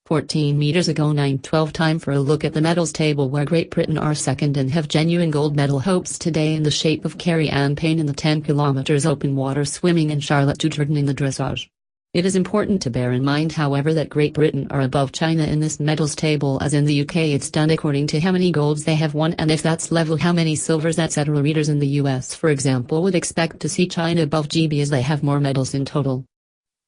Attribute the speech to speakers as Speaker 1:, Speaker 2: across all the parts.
Speaker 1: 14 meters ago 9:12 Time for a look at the medals table, where Great Britain are second and have genuine gold medal hopes today in the shape of Carrie-Anne Payne in the 10 km open water swimming and Charlotte Jordan in the dressage. It is important to bear in mind, however, that Great Britain are above China in this medals table, as in the UK it's done according to how many golds they have won, and if that's level, how many silvers, etc. Readers in the US, for example, would expect to see China above GB as they have more medals in total.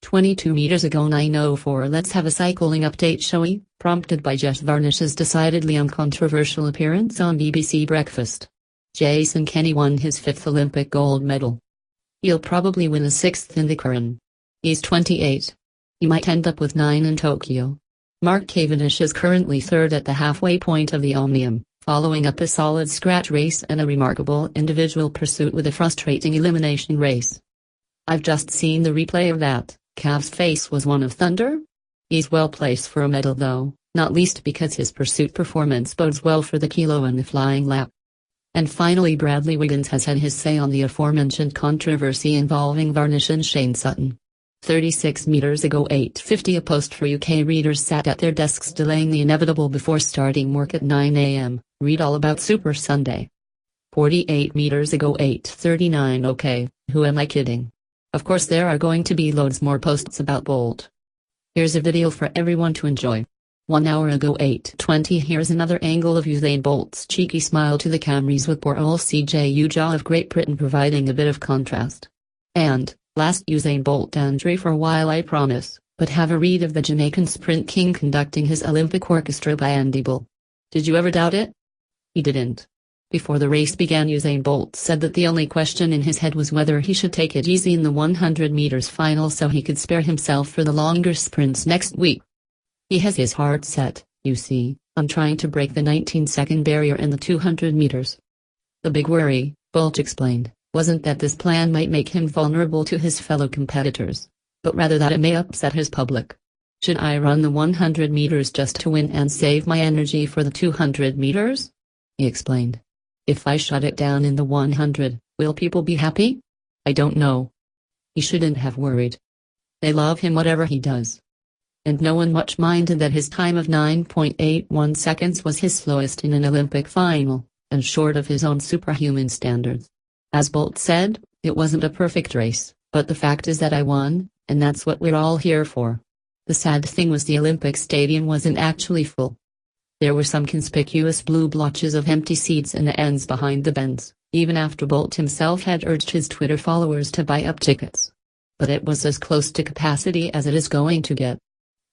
Speaker 1: 22 meters ago 9:04 Let's have a cycling update, shall we? Prompted by Jess Varnish's decidedly uncontroversial appearance on BBC Breakfast. Jason Kenny won his 5th Olympic gold medal. He'll probably win a 6th in the current. He's 28. He might end up with 9 in Tokyo. Mark Cavendish is currently 3rd at the halfway point of the Omnium, following up a solid scratch race and a remarkable individual pursuit with a frustrating elimination race. I've just seen the replay of that. Cav's face was one of thunder. He's well placed for a medal though, not least because his pursuit performance bodes well for the kilo and the flying lap. And finally, Bradley Wiggins has had his say on the aforementioned controversy involving Varnish and Shane Sutton. 36 meters ago 8:50 A post for UK readers sat at their desks delaying the inevitable before starting work at 9 a.m. Read all about Super Sunday. 48 meters ago 8:39 Okay, who am I kidding? Of course there are going to be loads more posts about Bolt. Here's a video for everyone to enjoy. 1 hour ago 8:20 Here's another angle of Usain Bolt's cheeky smile to the cameras, with poor old CJU jaw of Great Britain providing a bit of contrast. And, last Usain Bolt Andre for a while I promise, but have a read of the Jamaican Sprint King conducting his Olympic orchestra by Andy Bull. Did you ever doubt it? He didn't. Before the race began, Usain Bolt said that the only question in his head was whether he should take it easy in the 100 meters final so he could spare himself for the longer sprints next week. He has his heart set, you see, on trying to break the 19-second barrier in the 200 meters. The big worry, Bolt explained, wasn't that this plan might make him vulnerable to his fellow competitors, but rather that it may upset his public. Should I run the 100 meters just to win and save my energy for the 200 meters? He explained. If I shut it down in the 100, will people be happy? I don't know. He shouldn't have worried. They love him whatever he does. And no one much minded that his time of 9.81 seconds was his slowest in an Olympic final, and short of his own superhuman standards. As Bolt said, it wasn't a perfect race, but the fact is that I won, and that's what we're all here for. The sad thing was the Olympic stadium wasn't actually full. There were some conspicuous blue blotches of empty seats in the ends behind the bends, even after Bolt himself had urged his Twitter followers to buy up tickets. But it was as close to capacity as it is going to get.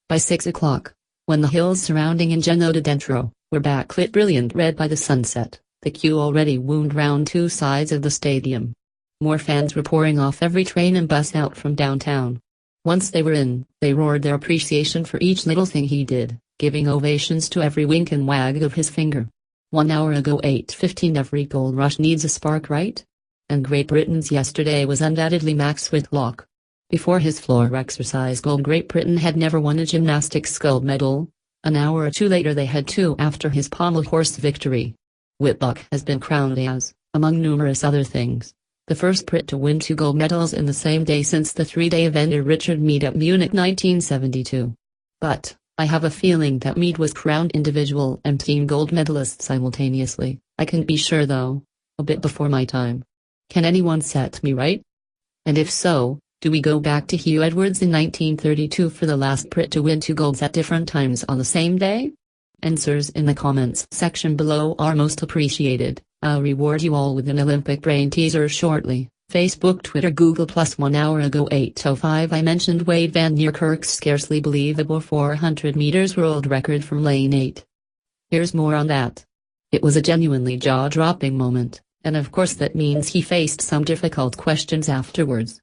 Speaker 1: By 6 o'clock, when the hills surrounding Ingeno de Dentro were backlit brilliant red by the sunset, the queue already wound round two sides of the stadium. More fans were pouring off every train and bus out from downtown. Once they were in, they roared their appreciation for each little thing he did, giving ovations to every wink and wag of his finger. 1 hour ago 8:15 Every gold rush needs a spark, right? And Great Britain's yesterday was undoubtedly Max Whitlock. Before his floor exercise gold, Great Britain had never won a gymnastics gold medal. An hour or two later they had two after his pommel horse victory. Whitlock has been crowned as, among numerous other things, the first Brit to win 2 gold medals in the same day since the 3-day event at Richard Mead at Munich 1972. But, I have a feeling that Mead was crowned individual and team gold medalist simultaneously. I can't be sure though. A bit before my time. Can anyone set me right? And if so, do we go back to Hugh Edwards in 1932 for the last Brit to win 2 golds at different times on the same day? Answers in the comments section below are most appreciated. I'll reward you all with an Olympic brain teaser shortly. Facebook, Twitter, Google+. 1 hour ago 8:05 I mentioned Wade van Niekerk's scarcely believable 400 meters world record from lane 8. Here's more on that. It was a genuinely jaw-dropping moment, and of course that means he faced some difficult questions afterwards.